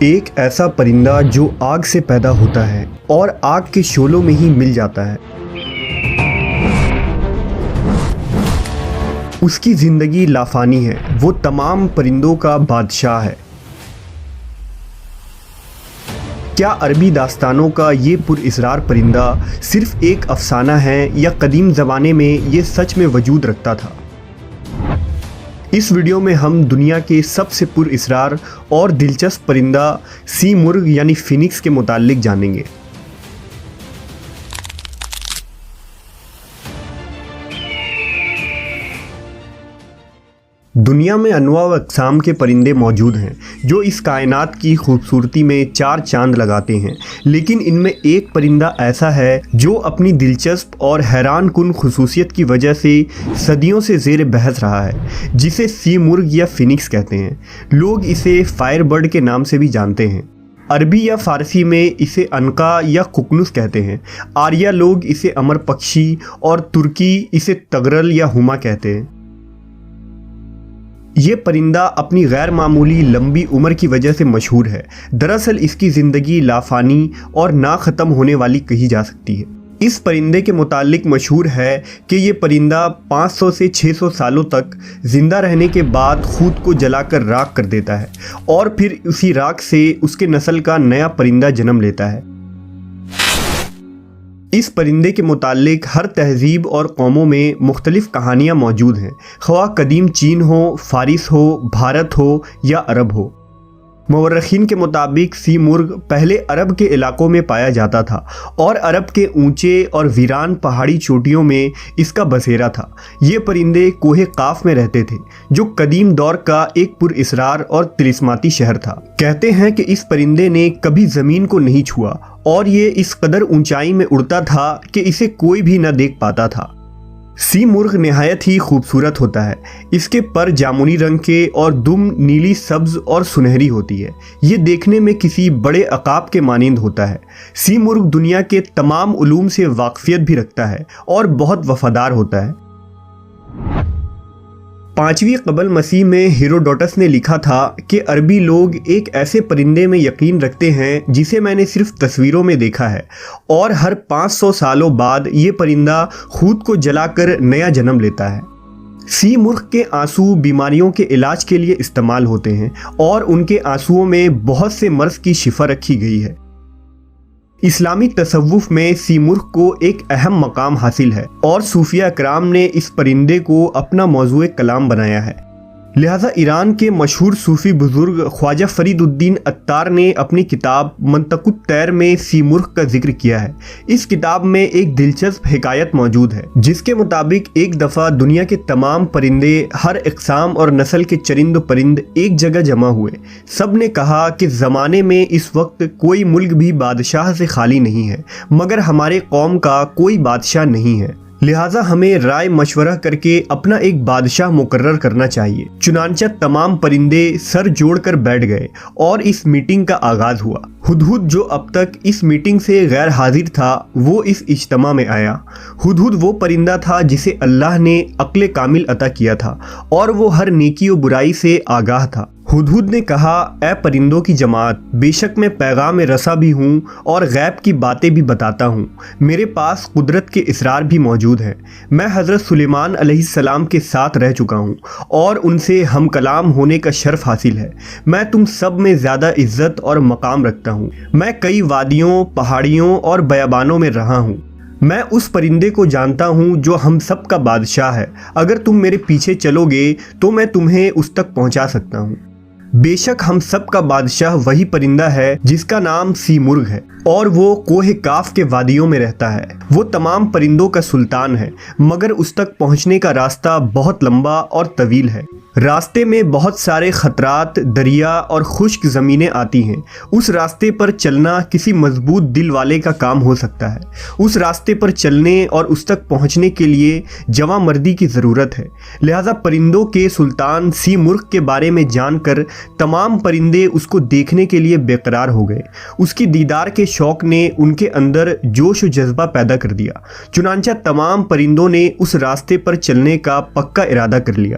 ایک ایسا پرندہ جو آگ سے پیدا ہوتا ہے اور آگ کے شعلوں میں ہی مل جاتا ہے۔ اس کی زندگی لافانی ہے، وہ تمام پرندوں کا بادشاہ ہے۔ کیا عربی داستانوں کا یہ پراسرار پرندہ صرف ایک افسانہ ہے یا قدیم زمانے میں یہ سچ میں وجود رکھتا تھا؟ اس ویڈیو میں ہم دنیا کے سب سے پراسرار اور دلچسپ پرندہ سی مرغ یعنی فینکس کے متعلق جانیں گے۔ دنیا میں انواع و اقسام کے پرندے موجود ہیں جو اس کائنات کی خوبصورتی میں چار چاند لگاتے ہیں، لیکن ان میں ایک پرندہ ایسا ہے جو اپنی دلچسپ اور حیران کن خصوصیت کی وجہ سے صدیوں سے زیر بحث رہا ہے، جسے سی مرغ یا فینکس کہتے ہیں۔ لوگ اسے فائر برڈ کے نام سے بھی جانتے ہیں۔ عربی یا فارسی میں اسے عنقا یا ققنس کہتے ہیں، آریہ لوگ اسے امر پکشی اور ترکی اسے تغرل یا ہما کہتے ہیں۔ یہ پرندہ اپنی غیر معمولی لمبی عمر کی وجہ سے مشہور ہے۔ دراصل اس کی زندگی لافانی اور نہ ختم ہونے والی کہی جا سکتی ہے۔ اس پرندے کے متعلق مشہور ہے کہ یہ پرندہ 500 سے 600 سالوں تک زندہ رہنے کے بعد خود کو جلا کر راکھ کر دیتا ہے اور پھر اسی راکھ سے اس کے نسل کا نیا پرندہ جنم لیتا ہے۔ اس پرندے کے متعلق ہر تہذیب اور قوموں میں مختلف کہانیاں موجود ہیں، خواہ قدیم چین ہو، فارس ہو، بھارت ہو یا عرب ہو۔ مورخین کے مطابق سی مرغ پہلے عرب کے علاقوں میں پایا جاتا تھا اور عرب کے اونچے اور ویران پہاڑی چوٹیوں میں اس کا بسیرا تھا۔ یہ پرندے کوہ قاف میں رہتے تھے جو قدیم دور کا ایک پراسرار اور طلسماتی شہر تھا۔ کہتے ہیں کہ اس پرندے نے کبھی زمین کو نہیں چھوا اور یہ اس قدر اونچائی میں اڑتا تھا کہ اسے کوئی بھی نہ دیکھ پاتا تھا۔ سی مرغ نہایت ہی خوبصورت ہوتا ہے۔ اس کے پر جامنی رنگ کے اور دم نیلی سبز اور سنہری ہوتی ہے۔ یہ دیکھنے میں کسی بڑے عقاب کے مانند ہوتا ہے۔ سی مرغ دنیا کے تمام علوم سے واقفیت بھی رکھتا ہے اور بہت وفادار ہوتا ہے۔ 5ویں قبل مسیح میں ہیروڈوٹس نے لکھا تھا کہ عربی لوگ ایک ایسے پرندے میں یقین رکھتے ہیں جسے میں نے صرف تصویروں میں دیکھا ہے، اور ہر 500 سالوں بعد یہ پرندہ خود کو جلا کر نیا جنم لیتا ہے۔ سی مرغ کے آنسو بیماریوں کے علاج کے لیے استعمال ہوتے ہیں اور ان کے آنسوؤں میں بہت سے مرض کی شفا رکھی گئی ہے۔ اسلامی تصوف میں سی مرغ کو ایک اہم مقام حاصل ہے اور صوفیہ اکرام نے اس پرندے کو اپنا موضوع کلام بنایا ہے۔ لہٰذا ایران کے مشہور صوفی بزرگ خواجہ فرید الدین عطار نے اپنی کتاب منطق الطیر میں سی مرغ کا ذکر کیا ہے۔ اس کتاب میں ایک دلچسپ حکایت موجود ہے جس کے مطابق ایک دفعہ دنیا کے تمام پرندے، ہر اقسام اور نسل کے چرند و پرند ایک جگہ جمع ہوئے۔ سب نے کہا کہ زمانے میں اس وقت کوئی ملک بھی بادشاہ سے خالی نہیں ہے، مگر ہمارے قوم کا کوئی بادشاہ نہیں ہے، لہٰذا ہمیں رائے مشورہ کر کے اپنا ایک بادشاہ مقرر کرنا چاہیے۔ چنانچہ تمام پرندے سر جوڑ کر بیٹھ گئے اور اس میٹنگ کا آغاز ہوا۔ ہدہد جو اب تک اس میٹنگ سے غیر حاضر تھا وہ اس اجتماع میں آیا۔ ہدہد وہ پرندہ تھا جسے اللہ نے عقل کامل عطا کیا تھا اور وہ ہر نیکی و برائی سے آگاہ تھا۔ ہدہد نے کہا، اے پرندوں کی جماعت، بے شک میں پیغام رساں بھی ہوں اور غیب کی باتیں بھی بتاتا ہوں۔ میرے پاس قدرت کے اسرار بھی موجود ہیں۔ میں حضرت سلیمان علیہ السلام کے ساتھ رہ چکا ہوں اور ان سے ہم کلام ہونے کا شرف حاصل ہے۔ میں تم سب میں زیادہ عزت اور مقام رکھتا ہوں۔ میں کئی وادیوں، پہاڑیوں اور بیابانوں میں رہا ہوں۔ میں اس پرندے کو جانتا ہوں جو ہم سب کا بادشاہ ہے۔ اگر تم میرے پیچھے چلو گے تو میں تمہیں اس تک پہنچا سکتا ہوں۔ بے شک ہم سب کا بادشاہ وہی پرندہ ہے جس کا نام سی مرغ ہے اور وہ کوہ کاف کے وادیوں میں رہتا ہے۔ وہ تمام پرندوں کا سلطان ہے، مگر اس تک پہنچنے کا راستہ بہت لمبا اور طویل ہے۔ راستے میں بہت سارے خطرات، دریا اور خشک زمینیں آتی ہیں۔ اس راستے پر چلنا کسی مضبوط دل والے کا کام ہو سکتا ہے۔ اس راستے پر چلنے اور اس تک پہنچنے کے لیے جواں مردی کی ضرورت ہے۔ لہٰذا پرندوں کے سلطان سی مرغ کے بارے میں جان کر تمام پرندے اس کو دیکھنے کے لیے بے قرار ہو گئے۔ اس کی دیدار کے شوق نے ان کے اندر جوش و جذبہ پیدا کر دیا، چنانچہ تمام پرندوں نے اس راستے پر چلنے کا پکا ارادہ کر لیا۔